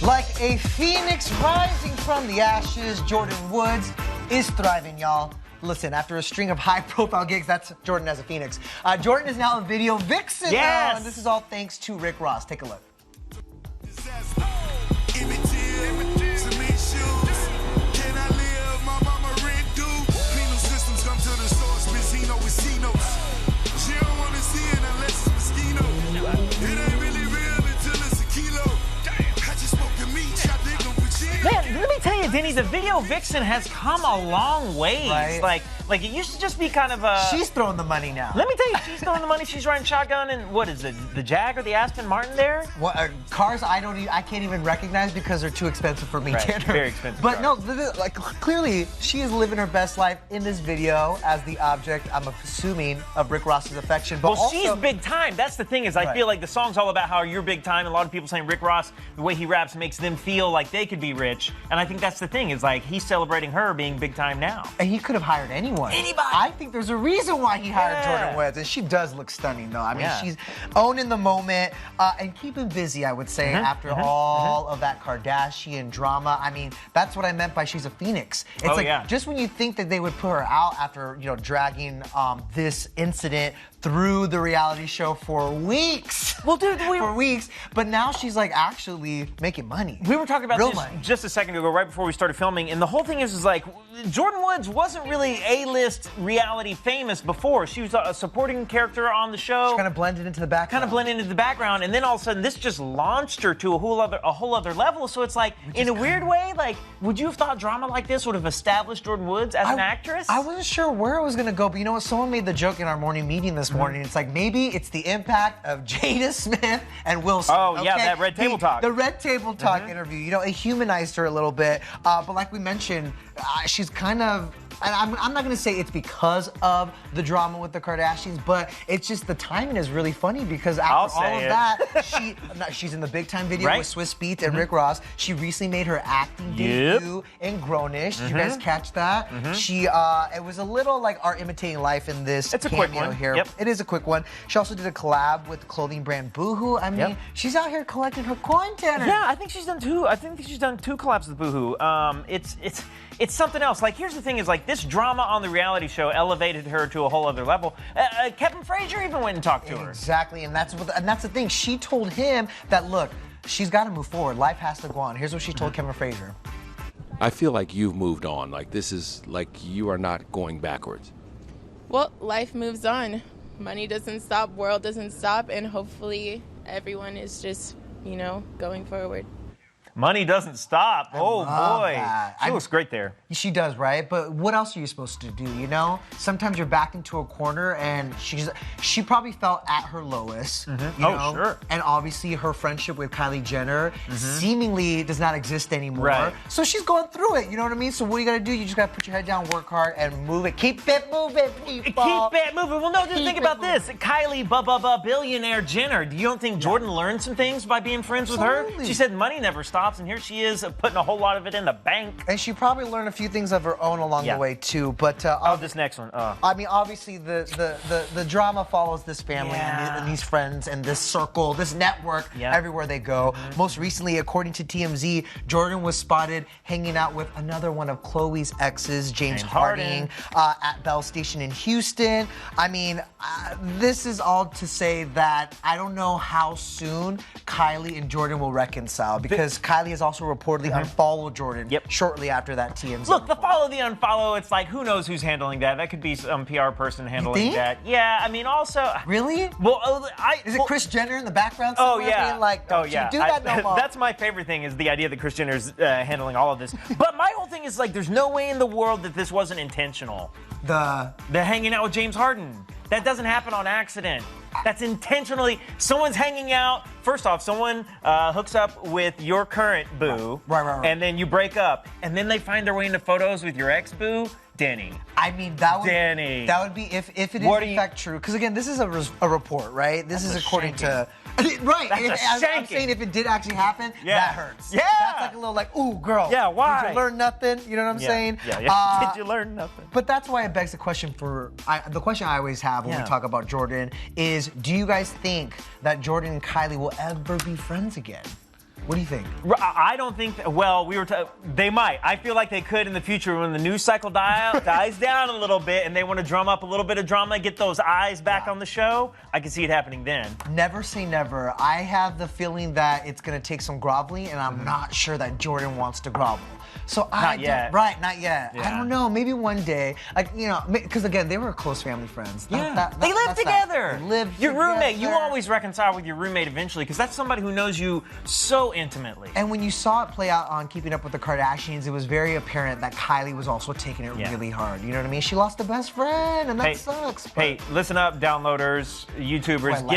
Like a phoenix rising from the ashes, Jordyn Woods is thriving, y'all. Listen, after a string of high-profile gigs, that's Jordyn as a phoenix. Jordyn is now a video vixen. Yes! And this is all thanks to Rick Ross. Take a look. Man, let me tell you, Denny, the video vixen has come a long ways. Right. Like it used to just be kind of a... She's throwing the money now. Let me tell you, she's throwing the money. She's riding shotgun and what is it, the Jag or the Aston Martin there? What, cars I can't even recognize because they're too expensive for me, Right, Tanner. very expensive But cars. no, like clearly she is living her best life in this video as the object, I'm assuming, of Rick Ross's affection. But Well, also, she's big time. That's the thing is I Right. feel like the song's all about how you're big time. A lot of people saying Rick Ross, the way he raps makes them feel like they could be rich. And I think that's the thing is like he's celebrating her being big time now. And he could have hired anyone. Anybody. I think there's a reason why he hired Yeah. Jordyn Woods. And she does look stunning, though. I mean, Yeah. she's owning the moment and keeping busy, I would say, after all of that Kardashian drama. I mean, that's what I meant by she's a phoenix. It's Oh, like, yeah. just when you think that they would put her out after, dragging this incident through the reality show for weeks. Well, dude, for weeks. But now she's, like, actually making money. We were talking about Real this money. just a second ago, right before we started filming, and the whole thing is like, Jordyn Woods wasn't really A-list reality famous before. She was a supporting character on the show. Kind of blended into the background. Kind of blended into the background, and then all of a sudden, this just launched her to a whole other level. So it's like, in a weird way, like, would you have thought drama like this would have established Jordyn Woods as an actress? I wasn't sure where it was going to go, but you know what? Someone made the joke in our morning meeting this morning. It's like, maybe it's the impact of Jada Smith and Will Smith. Oh, yeah, that Red Table Talk. The Red Table Talk interview. It humanized her a little bit. But like we mentioned, she's kind of... And I'm not going to say it's because of the drama with the Kardashians, but it's just the timing is really funny because after all of that, she's in the Big Time video with Swiss Beats and Rick Ross. She recently made her acting debut in Grownish. Did you guys catch that? She, it was a little like Art Imitating Life in this It's a cameo quick one. here. Yep. It is a quick one. She also did a collab with the clothing brand Boohoo. I mean, she's out here collecting her coin, Tanner. Yeah, I think she's done two. I think she's done two collabs with Boohoo. It's something else. Like, here's the thing: is like this drama on the reality show elevated her to a whole other level. Kevin Frazier even went and talked to her. Exactly, and that's the thing. She told him that look, she's got to move forward. Life has to go on. Here's what she told Kevin Frazier. I feel like you've moved on. Like this is like you are not going backwards. Well, life moves on. Money doesn't stop, world doesn't stop, and hopefully everyone is just, going forward. Money doesn't stop. Oh boy, that. she looks great there. She does, right? But what else are you supposed to do, Sometimes you're backed into a corner, and she probably felt at her lowest, you know? Sure. And obviously her friendship with Kylie Jenner seemingly does not exist anymore. Right. So she's going through it, you know what I mean? So what you gotta do, you just gotta put your head down, work hard, and move it. Keep it moving, people. Keep it moving. Well, no, just think about this. Kylie, billionaire Jenner. Do you don't think Jordyn learned some things by being friends with her? Absolutely. She said money never stops, and here she is putting a whole lot of it in the bank. And she probably learned a few things of her own along the way too. But This next one. I mean, obviously the drama follows this family and these friends and this circle, this network everywhere they go. Most recently, according to TMZ, Jordyn was spotted hanging out with another one of Khloe's exes, James Harding, at Bell Station in Houston. I mean, this is all to say that I don't know how soon Kylie and Jordyn will reconcile because Kylie has also reportedly unfollowed Jordyn shortly after that TMZ. Look, the follow, the unfollow, it's like, who knows who's handling that? That could be some PR person handling that. Yeah, I mean, also... Really? Well, Is it Kris Jenner in the background Oh, somewhere yeah. being like, don't you do that no more? That's my favorite thing is the idea that Kris Jenner's handling all of this. But my whole thing is like, there's no way in the world that this wasn't intentional. The hanging out with James Harden. That doesn't happen on accident. That's intentionally. Someone's hanging out. First off, someone hooks up with your current boo. Right. And then you break up. And then they find their way into photos with your ex-boo. Denny. I mean, that would Denny. That would be if it is in fact true. Because again, this is a report, right? This is according to right. I'm saying if it did actually happen, that hurts. Yeah. That's like a little like, ooh, girl. Yeah. Why? Did you learn nothing? You know what I'm saying? Yeah. Did you learn nothing? But that's why it begs the question the question I always have when we talk about Jordyn is, do you guys think that Jordyn and Kylie will ever be friends again? What do you think? I don't think. Well, they might. I feel like they could in the future when the news cycle dies down a little bit, and they want to drum up a little bit of drama, get those eyes back on the show. I can see it happening then. Never say never. I have the feeling that it's going to take some groveling, and I'm not sure that Jordyn wants to grovel. So not yet. Right, not yet. Yeah. I don't know. Maybe one day, because again, they were close family friends. Yeah, they live together. Your roommate. You together. always reconcile with your roommate eventually, because that's somebody who knows you so intimately. And when you saw it play out on Keeping Up with the Kardashians, it was very apparent that Kylie was also taking it really hard. You know what I mean? She lost a best friend, and that sucks. But... Hey, listen up, downloaders, YouTubers.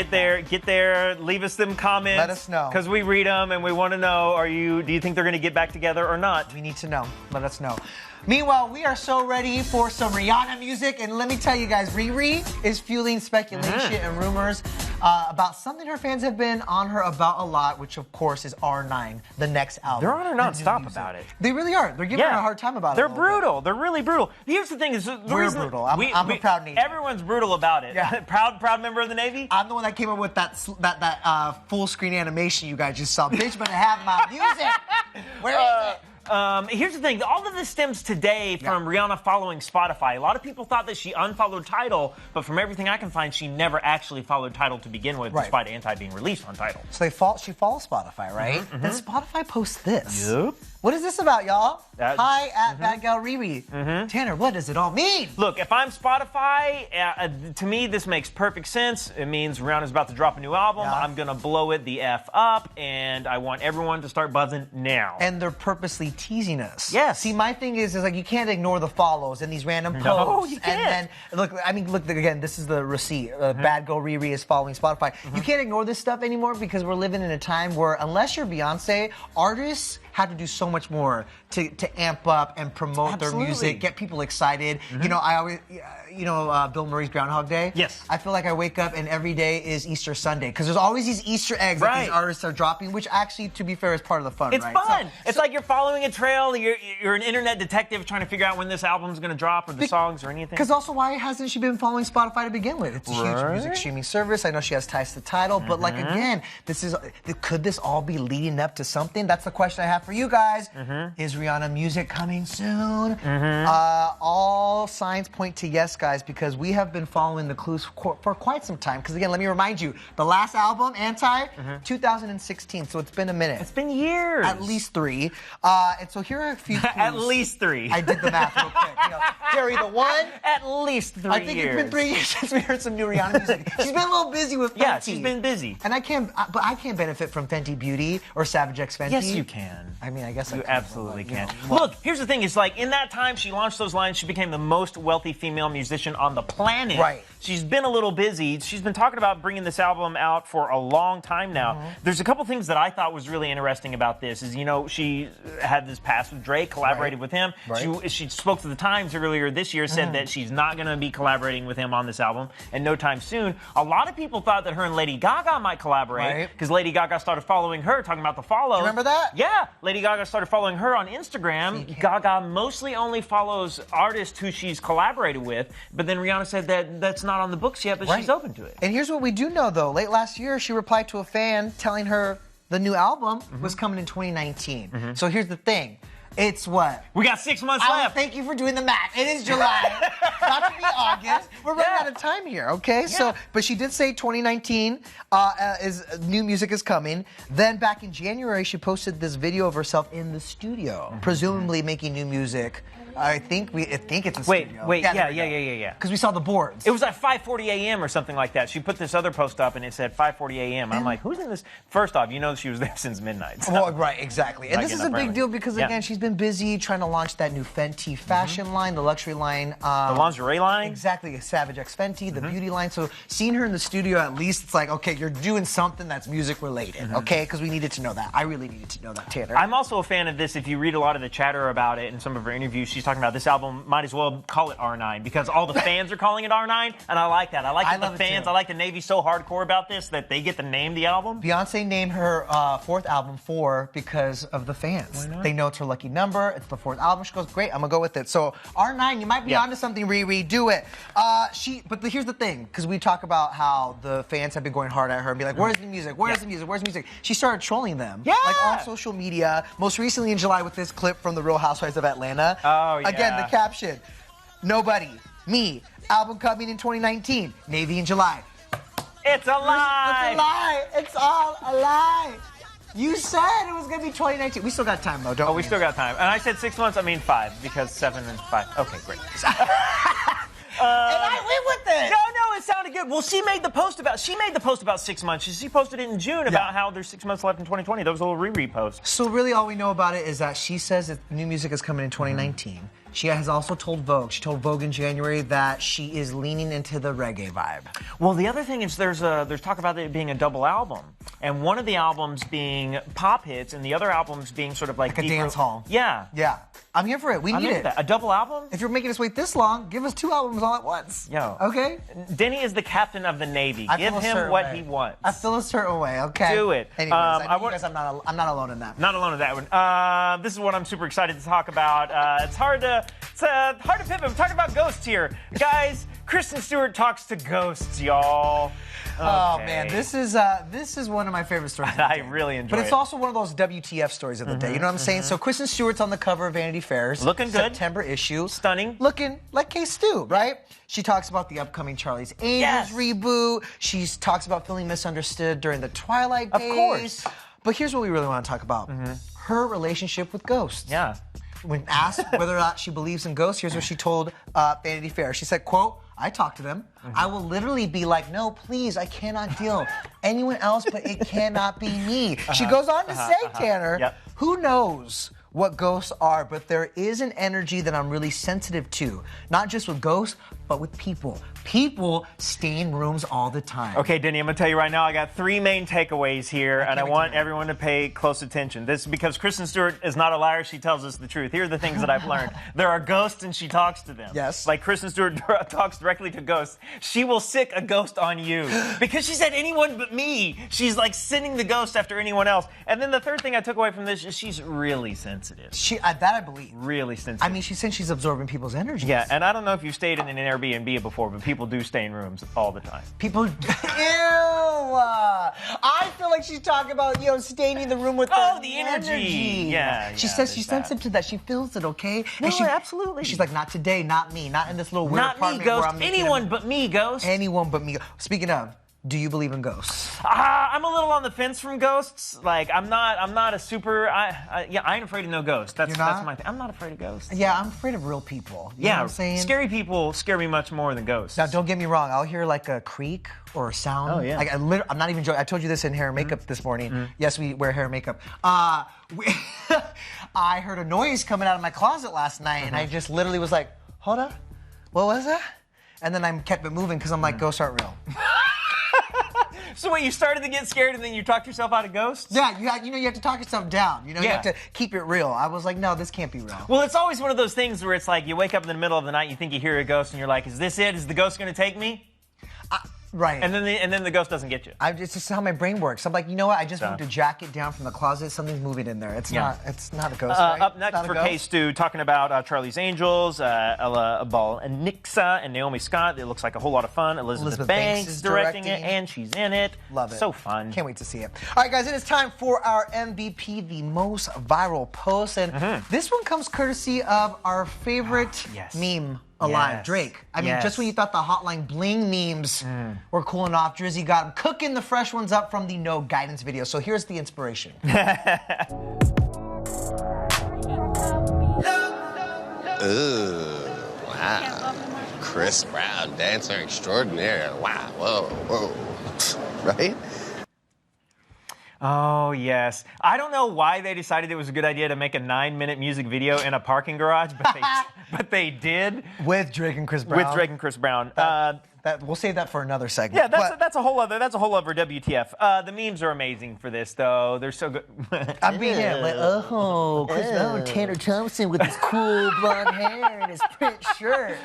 Get there. Leave us them comments. Let us know. Because we read them, and we want to know, do you think they're going to get back together or not? We need to know. Let us know. Meanwhile, we are so ready for some Rihanna music, and let me tell you guys, Riri is fueling speculation and rumors about something her fans have been on her about a lot, which of course is R9, the next album. They're on her nonstop about it. They really are. They're giving her a hard time about it. They're brutal. They're really brutal. Here's the thing: we're brutal. I'm a proud Navy. Everyone's brutal about it. Yeah. proud member of the Navy. I'm the one that came up with that full screen animation you guys just saw. Bitch, better have my music. Where is it? Here's the thing. All of this stems today from Rihanna following Spotify. A lot of people thought that she unfollowed Tidal, but from everything I can find, she never actually followed Tidal to begin with, despite Anti being released on Tidal. So she follows Spotify, right? Then Spotify posts this. Yep. What is this about, y'all? Hi, at Bad Gal Riri. Tanner, what does it all mean? Look, if I'm Spotify, to me, this makes perfect sense. It means Rihanna's about to drop a new album. Yeah. I'm going to blow it the F up, and I want everyone to start buzzing now. And they're purposely teasing us. Yes. See, my thing is like you can't ignore the follows and these random posts. No, you can't. And then, look, again, this is the receipt. Bad Girl Riri is following Spotify. You can't ignore this stuff anymore because we're living in a time where, unless you're Beyonce, artists have to do so much more to amp up and promote their music, get people excited. You know, I always, Bill Murray's Groundhog Day. Yes. I feel like I wake up and every day is Easter Sunday because there's always these Easter eggs that these artists are dropping, which actually, to be fair, is part of the fun. It's fun. It's like you're following a trail. You're an internet detective trying to figure out when this album's going to drop or the songs or anything. Because also, why hasn't she been following Spotify to begin with? It's a huge music streaming service. I know she has ties to Tidal, but like again, could this all be leading up to something? That's the question I have for you guys. Is Rihanna music coming soon? All signs point to yes, guys, because we have been following the clues for quite some time. Because again, let me remind you, the last album, Anti, 2016, so it's been a minute. It's been years. At least 3. And so here are a few clues. At least 3. I did the math real quick. Carry the 1. At least 3 years. I think it's been 3 years since we heard some new Rihanna music. She's been a little busy with Fenty. Yeah, she's been busy. And I can't benefit from Fenty Beauty or Savage X Fenty. Yes, you can. I mean, I guess you absolutely can. Well, look, here's the thing. It's like in that time she launched those lines, she became the most wealthy female musician on the planet. Right. She's been a little busy. She's been talking about bringing this album out for a long time now. There's a couple things that I thought was really interesting about this is, she had this past with Drake, collaborated with him. Right. She spoke to the Times earlier this year, said that she's not going to be collaborating with him on this album and no time soon. A lot of people thought that her and Lady Gaga might collaborate because Lady Gaga started following her, talking about the follow. Remember that? Yeah. Lady Gaga started following her on Instagram. Gaga mostly only follows artists who she's collaborated with, but then Rihanna said that that's not on the books yet, but she's open to it. And here's what we do know, though. Late last year, she replied to a fan telling her the new album was coming in 2019. So here's the thing. It's what? We got 6 months left. Thank you for doing the math. It is July. About to be August. We're running out of time here, okay? Yeah. So, but she did say 2019 new music is coming. Then back in January, she posted this video of herself in the studio, presumably making new music. I think it's a studio. Wait, yeah. Because we saw the boards. It was at 5:40 a.m. or something like that. She put this other post up and it said 5:40 a.m. I'm like, who's in this? First off, she was there since midnight. So. Well, right, exactly. And this is a big deal because, again, she's been busy trying to launch that new Fenty fashion line, the luxury line. The lingerie line? Exactly, Savage X Fenty, the beauty line. So seeing her in the studio, at least it's like, okay, you're doing something that's music related, okay? Because we needed to know that. I really needed to know that, Tanner. I'm also a fan of this. If you read a lot of the chatter about it in some of her interviews, she's talking about this album might as well call it R9 because all the fans are calling it R9, and I like that. I like that the fans, I like the Navy so hardcore about this that they get to name the album. Beyonce named her fourth album 4 because of the fans. Why not? They know it's her lucky number. It's the 4th album. She goes, great, I'm going to go with it. So R9, you might be onto something, Riri. Do it. But here's the thing, because we talk about how the fans have been going hard at her and be like, where's the music? Where's the music? Where's the music? She started trolling them. Yeah. Like on social media. Most recently in July with this clip from The Real Housewives of Atlanta. Oh, yeah. Again, the caption, nobody, me, album coming in 2019, Navy in July. It's a lie. It's a lie. It's all a lie. You said it was going to be 2019. We still got time, though, don't we? We still got time. And I said 6 months, I mean 5, because 7 and 5. Okay, great. And I went with it. No, it sounded good. Well, she made the post about 6 months. She posted it in June about how there's 6 months left in 2020. That was a little Riri post. So really all we know about it is that she says that new music is coming in 2019. She has also told Vogue. She told Vogue in January that she is leaning into the reggae vibe. Well, the other thing is there's talk about it being a double album, and one of the albums being pop hits, and the other albums being sort of like a dance hall. Yeah. Yeah. I'm here for it. We need it. A double album? If you're making us wait this long, give us 2 albums all at once. Yo. Okay? Denny is the captain of the Navy. Give him what he wants. I feel a certain way, okay? Do it. Anyways, I'm not alone in that. Not alone in that one. This is what I'm super excited to talk about. It's hard to pivot. I'm talking about ghosts here. Guys, Kristen Stewart talks to ghosts, y'all. Okay. Oh man, this is one of my favorite stories. I really enjoy it. But it's also one of those WTF stories of the day. You know what I'm saying? So Kristen Stewart's on the cover of Vanity Fair's looking good. September issue. Stunning. Looking like K-Stu, right? She talks about the upcoming Charlie's Angels reboot. She talks about feeling misunderstood during the Twilight days. Of course. But here's what we really want to talk about. Her relationship with ghosts. Yeah. When asked whether or not she believes in ghosts, here's what she told Vanity Fair. She said, quote, I talk to them. I will literally be like, no, please, I cannot deal. Anyone else, but it cannot be me. She goes on to say, Tanner, who knows what ghosts are, but there is an energy that I'm really sensitive to. Not just with ghosts, but with people. People stay in rooms all the time. Okay, Denny, I'm going to tell you right now, I got 3 main takeaways here, and I want everyone to pay close attention. This is because Kristen Stewart is not a liar. She tells us the truth. Here are the things that I've learned. There are ghosts, and she talks to them. Yes. Like Kristen Stewart talks directly to ghosts. She will sick a ghost on you. Because she said anyone but me. She's like sending the ghost after anyone else. And then the third thing I took away from this is she's really sensitive. That I believe. Really sensitive. I mean, she said she's absorbing people's energy. Yeah, and I don't know if you've stayed in an Airbnb before, but people do stay in rooms all the time. People, ew! I feel like she's talking about, staying in the room with the energy. Yeah. She says she's sensitive to that. She feels it, okay? No, absolutely. She's like, not today, not me, not in this little weird not apartment me, ghost. where I'm Anyone but me, ghost. Anyone but me. Speaking of, do you believe in ghosts? I'm a little on the fence from ghosts. Like, I'm not a super. I ain't afraid of no ghosts. That's my thing. I'm not afraid of ghosts. Yeah, I'm afraid of real people. You know what I'm saying? Scary people scare me much more than ghosts. Now, don't get me wrong. I'll hear like a creak or a sound. Oh yeah. Like I'm not even joking. I told you this in hair and makeup this morning. Yes, we wear hair and makeup. I heard a noise coming out of my closet last night, and I just literally was like, "Hold up, what was that?" And then I kept it moving because I'm like, ghosts aren't real. So wait, you started to get scared and then you talked yourself out of ghosts? Yeah, you have to talk yourself down. You have to keep it real. I was like, no, this can't be real. Well, it's always one of those things where it's like you wake up in the middle of the night, you think you hear a ghost, and you're like, is this it? Is the ghost going to take me? Right. And then the ghost doesn't get you. It's just how my brain works. I'm like, you know what? I just moved a jacket down from the closet. Something's moving in there. It's not a ghost. Right? Up next for K-Stu, talking about Charlie's Angels, Ella Balnixa and Naomi Scott. It looks like a whole lot of fun. Elizabeth Banks is directing it, and she's in it. Love it. So fun. Can't wait to see it. All right, guys, it is time for our MVP, the most viral post. And this one comes courtesy of our favorite meme alive, Drake. I mean, just when you thought the Hotline Bling memes were cooling off, Drizzy got him cooking the fresh ones up from the No Guidance video. So here's the inspiration. Ooh, wow. Chris Brown, dancer extraordinaire. Wow, whoa. Right? Oh, yes. I don't know why they decided it was a good idea to make a 9-minute music video in a parking garage, but they did. With Drake and Chris Brown. With Drake and Chris Brown. That we'll save that for another segment. Yeah, that's a whole other WTF. The memes are amazing for this, though. They're so good. I'm being like, Chris Brown, Tanner Thompson with his cool blonde hair and his print shirt.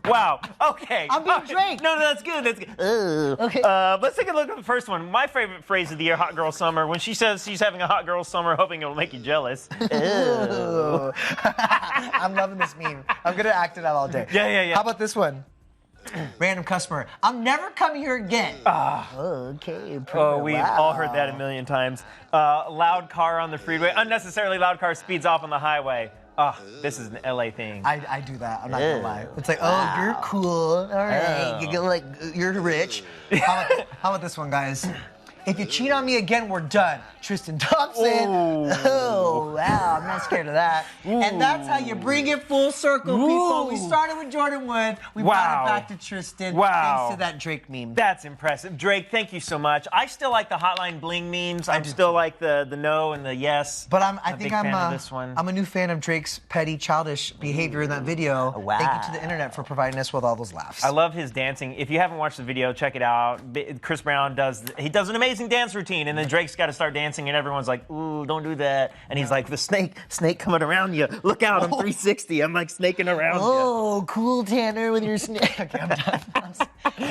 Wow. Okay. I'm being Drake. No, that's good. That's good. Okay. Let's take a look at the first one. My favorite phrase of the year, hot girl summer. When she says she's having a hot girl summer, hoping it'll make you jealous. I'm loving this meme. I'm gonna act it out all day. Yeah. How about this one? Random customer. I'm never coming here again. Okay. We've all heard that a million times. Loud car on the freeway. Unnecessarily loud car speeds off on the highway. This is an LA thing. I do that. I'm not gonna lie. It's like, you're cool. All right. You're rich. How about this one, guys? If you cheat on me again, we're done. Tristan Thompson. Oh, wow. I'm not scared of that. And that's how you bring it full circle, people. We started with Jordyn Woods. We brought it back to Tristan. Thanks to that Drake meme. That's impressive. Drake, thank you so much. I still like the Hotline Bling memes. I still like the no and the yes. But I think I'm a new fan of Drake's petty, childish behavior in that video. Wow. Thank you to the internet for providing us with all those laughs. I love his dancing. If you haven't watched the video, check it out. Chris Brown does an amazing dance routine, and then Drake's got to start dancing, and everyone's like, ooh, don't do that. And he's like, the snake coming around you. Look out, I'm 360. I'm like snaking around you. Oh, cool, Tanner, with your snake. Okay, I'm done.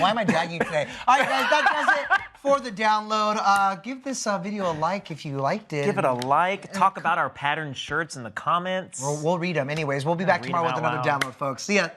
Why am I dragging you today? All right, guys, that does it for the download. Give this video a like if you liked it. Give it a like. Talk about our patterned shirts in the comments. We'll read them anyways. We'll be back tomorrow with another download, folks. See ya.